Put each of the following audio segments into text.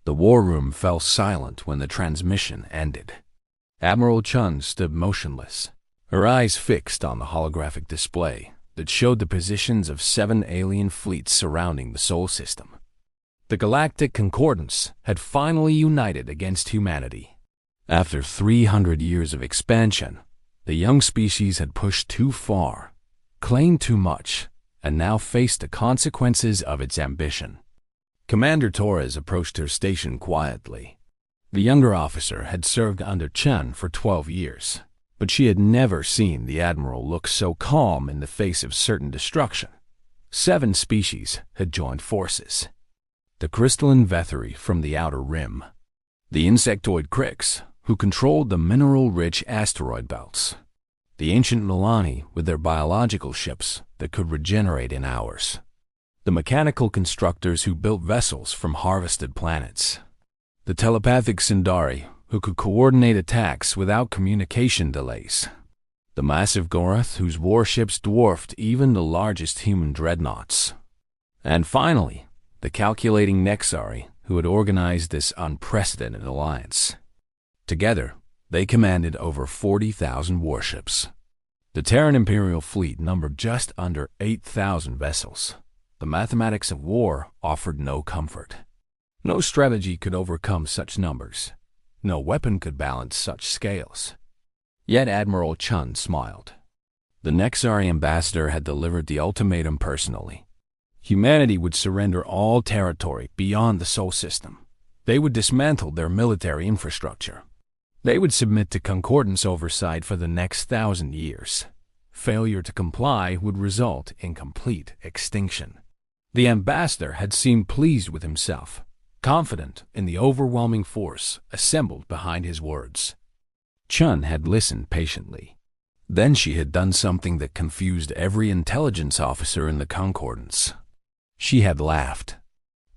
The war room fell silent when the transmission ended. Admiral Chun stood motionless, her eyes fixed on the holographic display that showed the positions of 7 alien fleets surrounding the Sol system. The Galactic Concordance had finally united against humanity. After 300 years of expansion, the young species had pushed too far, claimed too much, and now faced the consequences of its ambition. Commander Torres approached her station quietly. The younger officer had served under Chen for 12 years, but she had never seen the Admiral look so calm in the face of certain destruction. 7 species had joined forces. The crystalline Vetheri from the Outer Rim, the insectoid Krix, who controlled the mineral-rich asteroid belts, the ancient Milani with their biological ships that could regenerate in hours, the mechanical constructors who built vessels from harvested planets, the telepathic Sindari who could coordinate attacks without communication delays, the massive Gorath whose warships dwarfed even the largest human dreadnoughts, and finally, the calculating Nexari who had organized this unprecedented alliance. Together, they commanded over 40,000 warships. The Terran Imperial fleet numbered just under 8,000 vessels. The mathematics of war offered no comfort. No strategy could overcome such numbers. No weapon could balance such scales. Yet Admiral Chun smiled. The Nexari ambassador had delivered the ultimatum personally. Humanity would surrender all territory beyond the Sol system. They would dismantle their military infrastructure. They would submit to Concordance oversight for the next 1,000 years. Failure to comply would result in complete extinction. The ambassador had seemed pleased with himself, confident in the overwhelming force assembled behind his words. Chun had listened patiently. Then she had done something that confused every intelligence officer in the Concordance. She had laughed.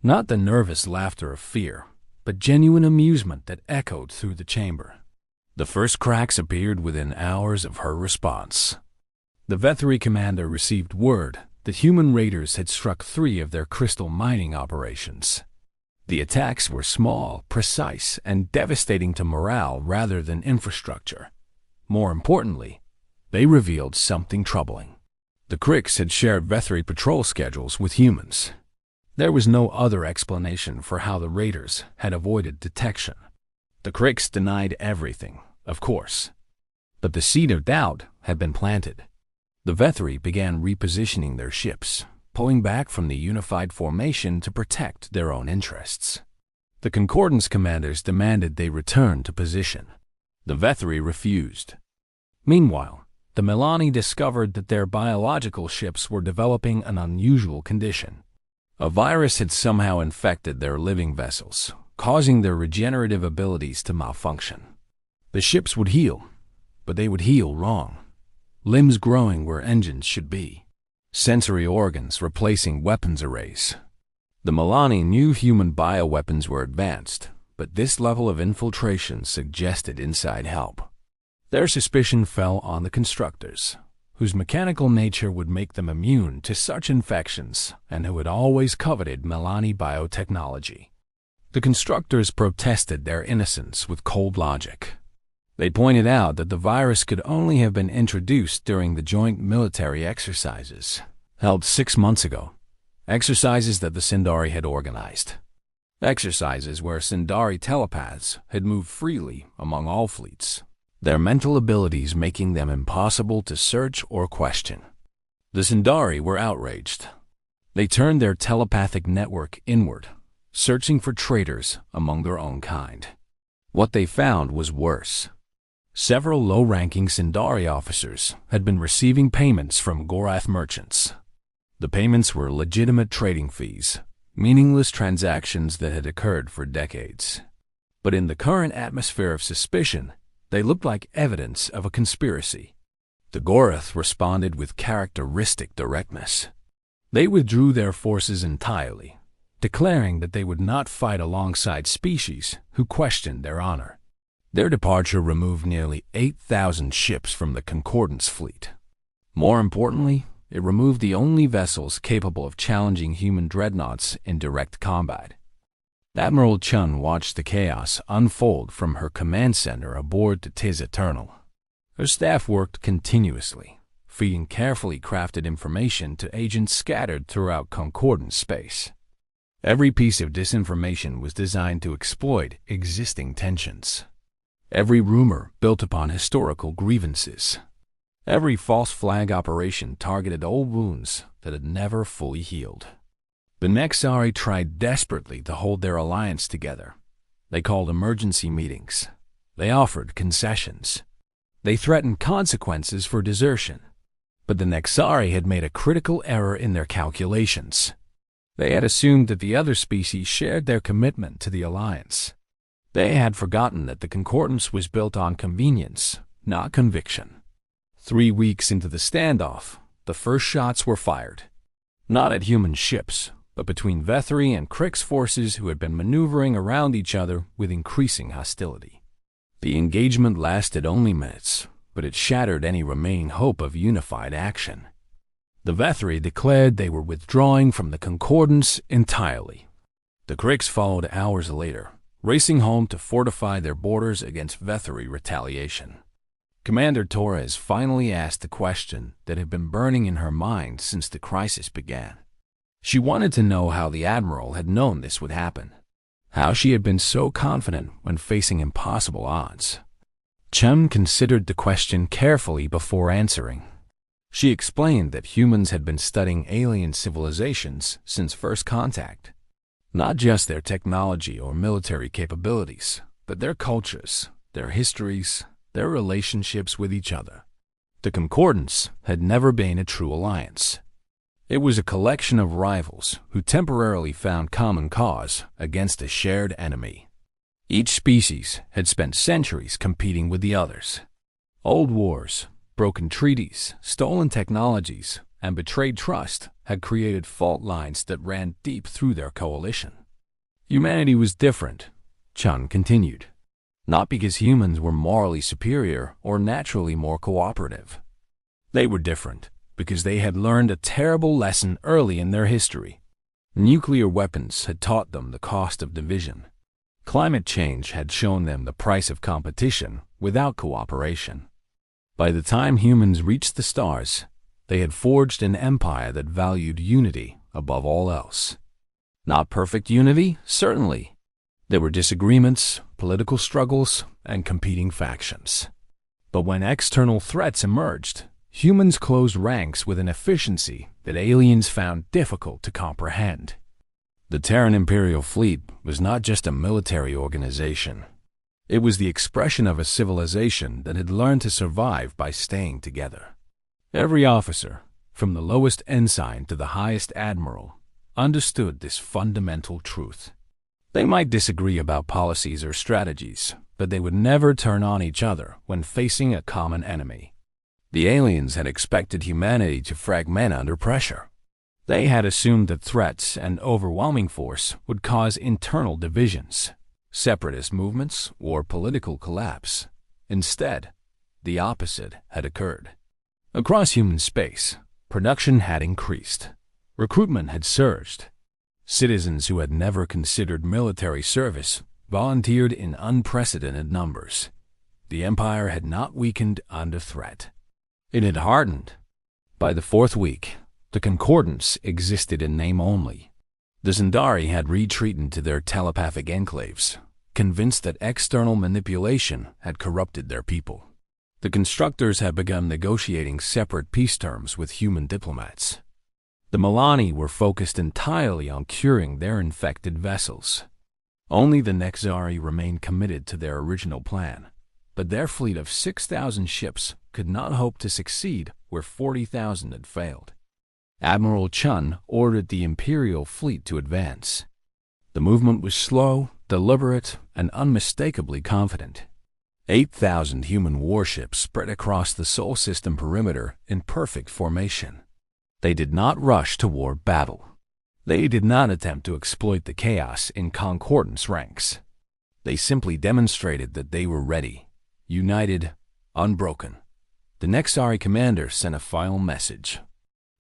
Not the nervous laughter of fear, but genuine amusement that echoed through the chamber. The first cracks appeared within hours of her response. The Vetheri commander received word that human raiders had struck 3 of their crystal mining operations. The attacks were small, precise, and devastating to morale rather than infrastructure. More importantly, they revealed something troubling. The Krix had shared Vetheri patrol schedules with humans. There was no other explanation for how the raiders had avoided detection. The Krix denied everything, of course. But the seed of doubt had been planted. The Vetheri began repositioning their ships, pulling back from the unified formation to protect their own interests. The Concordance commanders demanded they return to position. The Vetheri refused. Meanwhile, the Milani discovered that their biological ships were developing an unusual condition. A virus had somehow infected their living vessels, causing their regenerative abilities to malfunction. The ships would heal, but they would heal wrong. Limbs growing where engines should be. Sensory organs replacing weapons arrays. The Milani knew human bioweapons were advanced, but this level of infiltration suggested inside help. Their suspicion fell on the constructors, whose mechanical nature would make them immune to such infections and who had always coveted Milani biotechnology. The constructors protested their innocence with cold logic. They pointed out that the virus could only have been introduced during the joint military exercises held 6 months ago, exercises that the Sindari had organized. Exercises where Sindari telepaths had moved freely among all fleets, their mental abilities making them impossible to search or question. The Sindari were outraged. They turned their telepathic network inward, searching for traitors among their own kind. What they found was worse. Several low-ranking Sindari officers had been receiving payments from Gorath merchants. The payments were legitimate trading fees, meaningless transactions that had occurred for decades. But in the current atmosphere of suspicion, they looked like evidence of a conspiracy. The Gorath responded with characteristic directness. They withdrew their forces entirely, declaring that they would not fight alongside species who questioned their honor. Their departure removed nearly 8,000 ships from the Concordance fleet. More importantly, it removed the only vessels capable of challenging human dreadnoughts in direct combat. Admiral Chun watched the chaos unfold from her command center aboard the Tis Eternal. Her staff worked continuously, feeding carefully crafted information to agents scattered throughout concordant space. Every piece of disinformation was designed to exploit existing tensions. Every rumor built upon historical grievances. Every false flag operation targeted old wounds that had never fully healed. The Nexari tried desperately to hold their alliance together. They called emergency meetings. They offered concessions. They threatened consequences for desertion. But the Nexari had made a critical error in their calculations. They had assumed that the other species shared their commitment to the alliance. They had forgotten that the concordance was built on convenience, not conviction. 3 weeks into the standoff, the first shots were fired. Not at human ships, but between Vethry and Crick's forces who had been maneuvering around each other with increasing hostility. The engagement lasted only minutes, but it shattered any remaining hope of unified action. The Vethry declared they were withdrawing from the concordance entirely. The Cricks followed hours later, racing home to fortify their borders against Vethry retaliation. Commander Torres finally asked the question that had been burning in her mind since the crisis began. She wanted to know how the Admiral had known this would happen, how she had been so confident when facing impossible odds. Chun considered the question carefully before answering. She explained that humans had been studying alien civilizations since first contact. Not just their technology or military capabilities, but their cultures, their histories, their relationships with each other. The concordance had never been a true alliance. It was a collection of rivals who temporarily found common cause against a shared enemy. Each species had spent centuries competing with the others. Old wars, broken treaties, stolen technologies, and betrayed trust had created fault lines that ran deep through their coalition. Humanity was different, Chun continued, not because humans were morally superior or naturally more cooperative. They were different because they had learned a terrible lesson early in their history. Nuclear weapons had taught them the cost of division. Climate change had shown them the price of competition without cooperation. By the time humans reached the stars, they had forged an empire that valued unity above all else. Not perfect unity, certainly. There were disagreements, political struggles, and competing factions. But when external threats emerged, humans closed ranks with an efficiency that aliens found difficult to comprehend. The Terran Imperial fleet was not just a military organization. It was the expression of a civilization that had learned to survive by staying together. Every officer, from the lowest ensign to the highest admiral, understood this fundamental truth. They might disagree about policies or strategies, but they would never turn on each other when facing a common enemy. The aliens had expected humanity to fragment under pressure. They had assumed that threats and overwhelming force would cause internal divisions, separatist movements, or political collapse. Instead, the opposite had occurred. Across human space, production had increased. Recruitment had surged. Citizens who had never considered military service volunteered in unprecedented numbers. The Empire had not weakened under threat. It had hardened. By the 4th week, the concordance existed in name only. The Zendari had retreated to their telepathic enclaves, convinced that external manipulation had corrupted their people. The constructors had begun negotiating separate peace terms with human diplomats. The Milani were focused entirely on curing their infected vessels. Only the Nexari remained committed to their original plan, but their fleet of 6,000 ships could not hope to succeed where 40,000 had failed. Admiral Chun ordered the Imperial fleet to advance. The movement was slow, deliberate, and unmistakably confident. 8,000 human warships spread across the Sol system perimeter in perfect formation. They did not rush toward battle. They did not attempt to exploit the chaos in concordance ranks. They simply demonstrated that they were ready, united, unbroken. The Nexari commander sent a final message.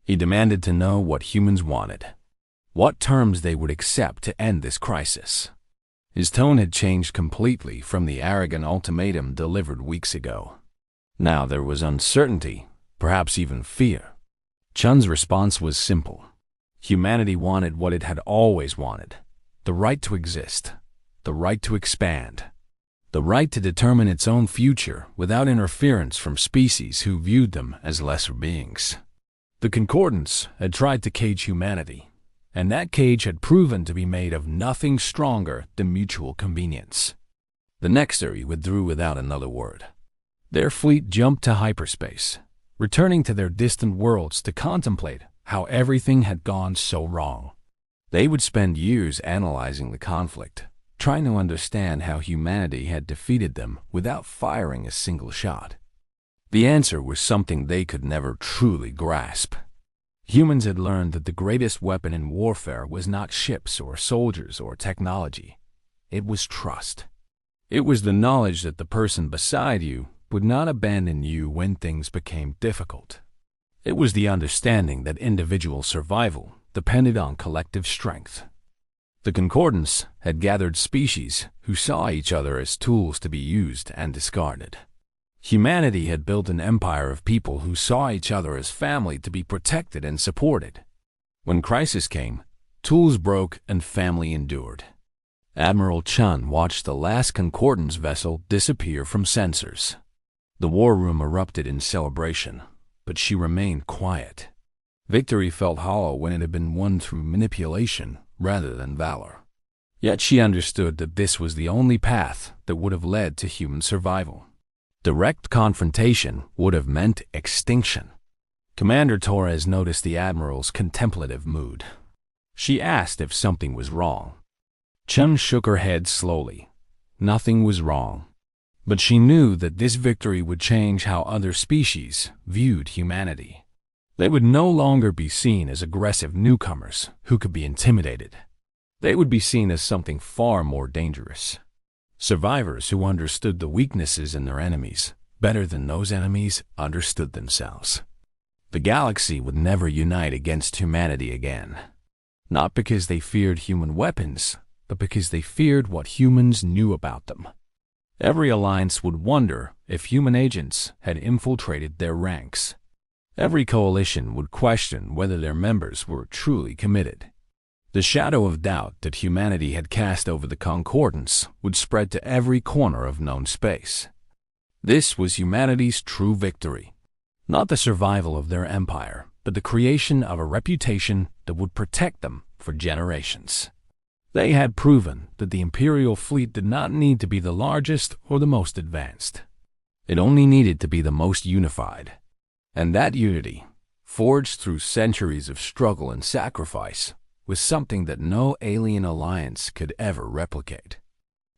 He demanded to know what humans wanted, what terms they would accept to end this crisis. His tone had changed completely from the arrogant ultimatum delivered weeks ago. Now there was uncertainty, perhaps even fear. Chun's response was simple. Humanity wanted what it had always wanted: the right to exist, the right to expand, the right to determine its own future without interference from species who viewed them as lesser beings. The Concordance had tried to cage humanity, and that cage had proven to be made of nothing stronger than mutual convenience. The Nextari withdrew without another word. Their fleet jumped to hyperspace, returning to their distant worlds to contemplate how everything had gone so wrong. They would spend years analyzing the conflict, trying to understand how humanity had defeated them without firing a single shot. The answer was something they could never truly grasp. Humans had learned that the greatest weapon in warfare was not ships or soldiers or technology. It was trust. It was the knowledge that the person beside you would not abandon you when things became difficult. It was the understanding that individual survival depended on collective strength. The Concordance had gathered species who saw each other as tools to be used and discarded. Humanity had built an empire of people who saw each other as family to be protected and supported. When crisis came, tools broke and family endured. Admiral Chun watched the last Concordance vessel disappear from sensors. The war room erupted in celebration, but she remained quiet. Victory felt hollow when it had been won through manipulation rather than valor. Yet she understood that this was the only path that would have led to human survival. Direct confrontation would have meant extinction. Commander Torres noticed the Admiral's contemplative mood. She asked if something was wrong. Chun shook her head slowly. Nothing was wrong. But she knew that this victory would change how other species viewed humanity. They would no longer be seen as aggressive newcomers who could be intimidated. They would be seen as something far more dangerous. Survivors who understood the weaknesses in their enemies better than those enemies understood themselves. The galaxy would never unite against humanity again. Not because they feared human weapons, but because they feared what humans knew about them. Every alliance would wonder if human agents had infiltrated their ranks. Every coalition would question whether their members were truly committed. The shadow of doubt that humanity had cast over the Concordance would spread to every corner of known space. This was humanity's true victory. Not the survival of their empire, but the creation of a reputation that would protect them for generations. They had proven that the Imperial fleet did not need to be the largest or the most advanced. It only needed to be the most unified. And that unity, forged through centuries of struggle and sacrifice, was something that no alien alliance could ever replicate.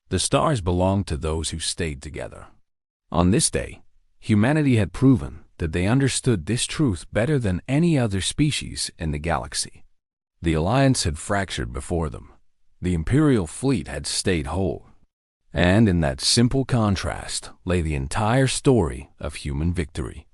The stars belonged to those who stayed together. On this day, humanity had proven that they understood this truth better than any other species in the galaxy. The alliance had fractured before them. The Imperial fleet had stayed whole. And in that simple contrast lay the entire story of human victory.